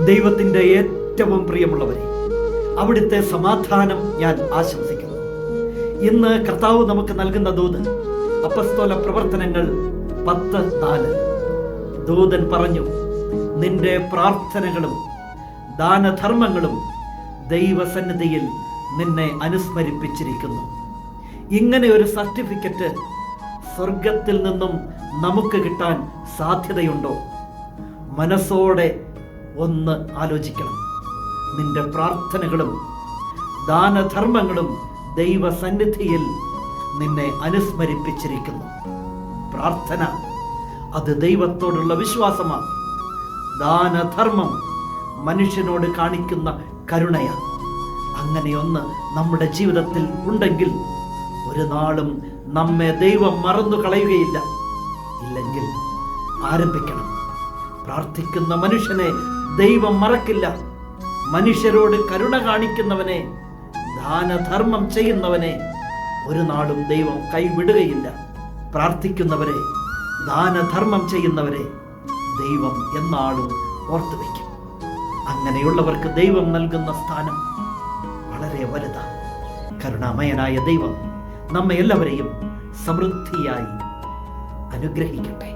ദൈവത്തിൻ്റെ ഏറ്റവും പ്രിയമുള്ളവരെ, അവിടുത്തെ സമാധാനം ഞാൻ ആശംസിക്കുന്നു. ഇന്ന് കർത്താവ് നമുക്ക് നൽകുന്ന ദൂത് അപ്പസ്തോല പ്രവർത്തനങ്ങൾ 10:4. ദൂതൻ പറഞ്ഞു, നിന്റെ പ്രാർത്ഥനകളും ദാനധർമ്മങ്ങളും ദൈവസന്നിധിയിൽ നിന്നെ അനുസ്മരിപ്പിച്ചിരിക്കുന്നു. ഇങ്ങനെ ഒരു സർട്ടിഫിക്കറ്റ് സ്വർഗത്തിൽ നിന്നും നമുക്ക് കിട്ടാൻ സാധ്യതയുണ്ടോ? മനസ്സോടെ ഒന്ന് ആലോചിക്കണം. നിന്റെ പ്രാർത്ഥനകളും ദാനധർമ്മങ്ങളും ദൈവസന്നിധിയിൽ നിന്നെ അനുസ്മരിപ്പിച്ചിരിക്കുന്നു. പ്രാർത്ഥന അത് ദൈവത്തോടുള്ള വിശ്വാസമാണ്. ദാനധർമ്മം മനുഷ്യനോട് കാണിക്കുന്ന കരുണയാണ്. അങ്ങനെയൊന്ന് നമ്മുടെ ജീവിതത്തിൽ ഉണ്ടെങ്കിൽ ഒരു നാളും നമ്മെ ദൈവം മറന്നു കളയുകയില്ല. ഇല്ലെങ്കിൽ ആരംഭിക്കണം. പ്രാർത്ഥിക്കുന്ന മനുഷ്യനെ ദൈവം മറക്കില്ല. മനുഷ്യരോട് കരുണ കാണിക്കുന്നവനെ, ദാനധർമ്മം ചെയ്യുന്നവനെ ഒരു നാളും ദൈവം കൈവിടുകയില്ല. പ്രാർത്ഥിക്കുന്നവരെ, ദാനധർമ്മം ചെയ്യുന്നവരെ ദൈവം എന്നാളും ഓർത്തുവയ്ക്കും. അങ്ങനെയുള്ളവർക്ക് ദൈവം നൽകുന്ന സ്ഥാനം വളരെ വലുതാണ്. കരുണാമയനായ ദൈവം നമ്മെ എല്ലാവരെയും സമൃദ്ധിയായി അനുഗ്രഹിക്കട്ടെ.